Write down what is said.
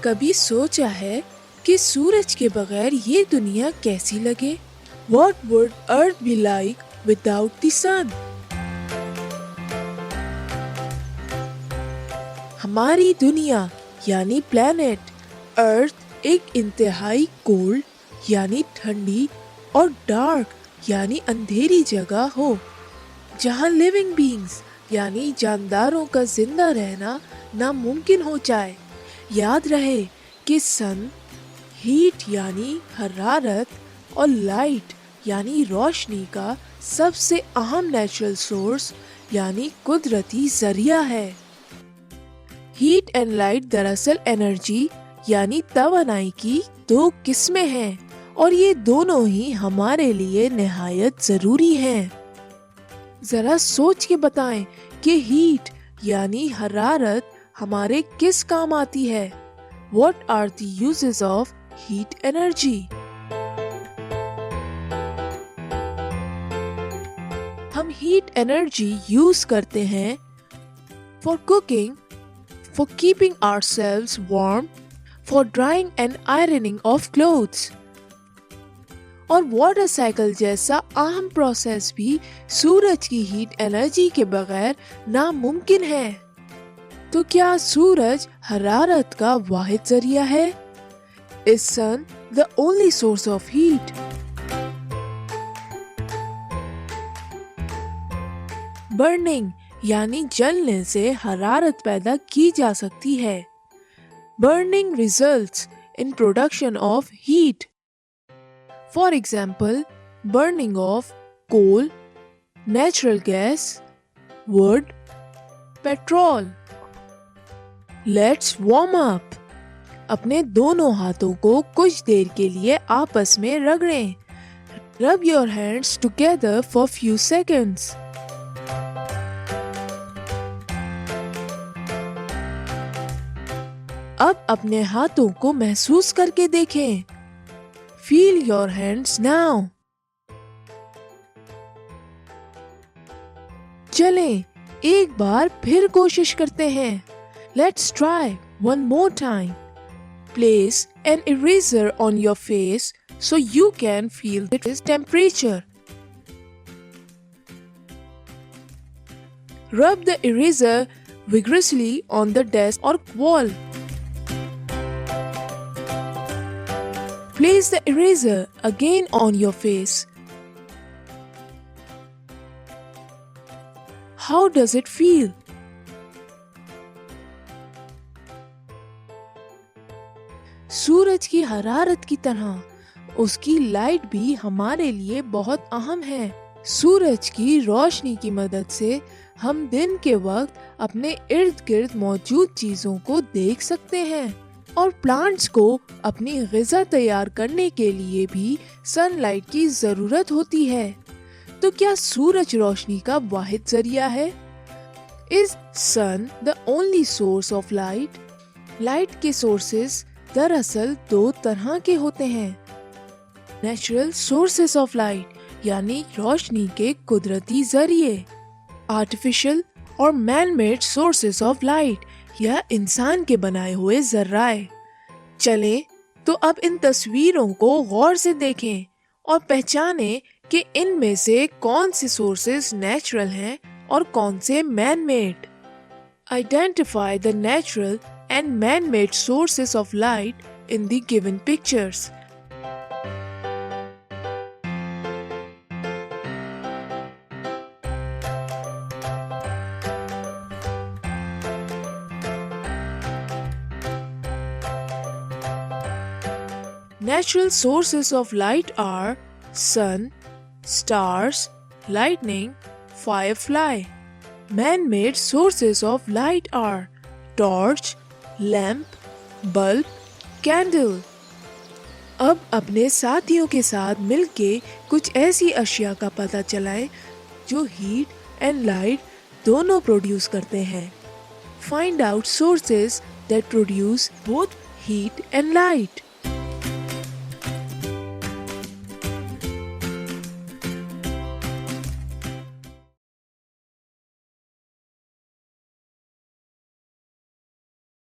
कभी सोचा है कि सूरज के बगैर ये दुनिया कैसी लगे? What would Earth be like without the sun? हमारी दुनिया यानी प्लेनेट अर्थ एक इंतहाई कोल्ड यानी ठंडी और डार्क यानी अंधेरी जगह हो, जहाँ लिविंग बीइंग्स यानी जानदारों का जिंदा रहना नामुमकिन हो जाए। याद रहे कि सन हीट यानी हरारत और लाइट यानी रोशनी का सबसे अहम नेचुरल सोर्स यानी कुदरती जरिया है। हीट एंड लाइट दरअसल एनर्जी यानी तवानाई की दो किस्में हैं और ये दोनों ही हमारे लिए निहायत जरूरी हैं। जरा सोच के बताएं कि हीट यानी हरारत हमारे किस काम आती है? What are the uses of heat energy? हम हीट एनर्जी यूज करते हैं for cooking, for keeping ourselves warm, for drying and ironing of clothes. और वाटर साइकिल जैसा अहम प्रोसेस भी सूरज की हीट एनर्जी के बगैर नामुमकिन है। तो क्या सूरज हरारत का वाहिद जरिया है? Is sun the only source of heat? Burning यानी जलने से हरारत पैदा की जा सकती है। Burning results in production of heat. For example, burning of coal, natural gas, wood, petrol. Let's warm up. अपने दोनों हाथों को कुछ देर के लिए आपस में रगड़ें। Rub your hands together for few seconds. अब अपने हाथों को महसूस करके देखें। Feel your hands now. चलें, एक बार फिर कोशिश करते हैं। Let's try one more time. Place an eraser on your face so you can feel its temperature. Rub the eraser vigorously on the desk or wall. Place the eraser again on your face. How does it feel? सूरज की हरारत की तरह उसकी light भी हमारे लिए बहुत अहम है। सूरज की रोशनी की मदद से हम दिन के वक्त अपने इर्द गिर्द मौजूद चीजों को देख सकते हैं और प्लांट्स को अपनी ग़िज़ा तैयार करने के लिए भी सनलाइट की जरूरत होती है। तो क्या सूरज रोशनी का वाहिद जरिया है? Is sun the only source of light? Light के सोर्सेस दरअसल दो तरह के होते हैं। नेचुरल सोर्सेस ऑफ लाइट यानी रोशनी के कुदरती जरिए, आर्टिफिशियल और man made sources of light या इंसान के बनाए हुए जर्राए। चलें तो अब इन तस्वीरों को गौर से देखें और पहचानें कि इनमें से कौन से सोर्सेस नेचुरल हैं और कौन से man made. Identify the natural and man-made sources of light in the given pictures. Natural sources of light are sun, stars, lightning, firefly. Man-made sources of light are torch, lamp, bulb, candle. अब अपने साथियों के साथ मिलके कुछ ऐसी अशिया का पता चलाएं जो हीट एंड लाइट दोनों प्रोड्यूस करते हैं। Find out sources that produce both heat and light.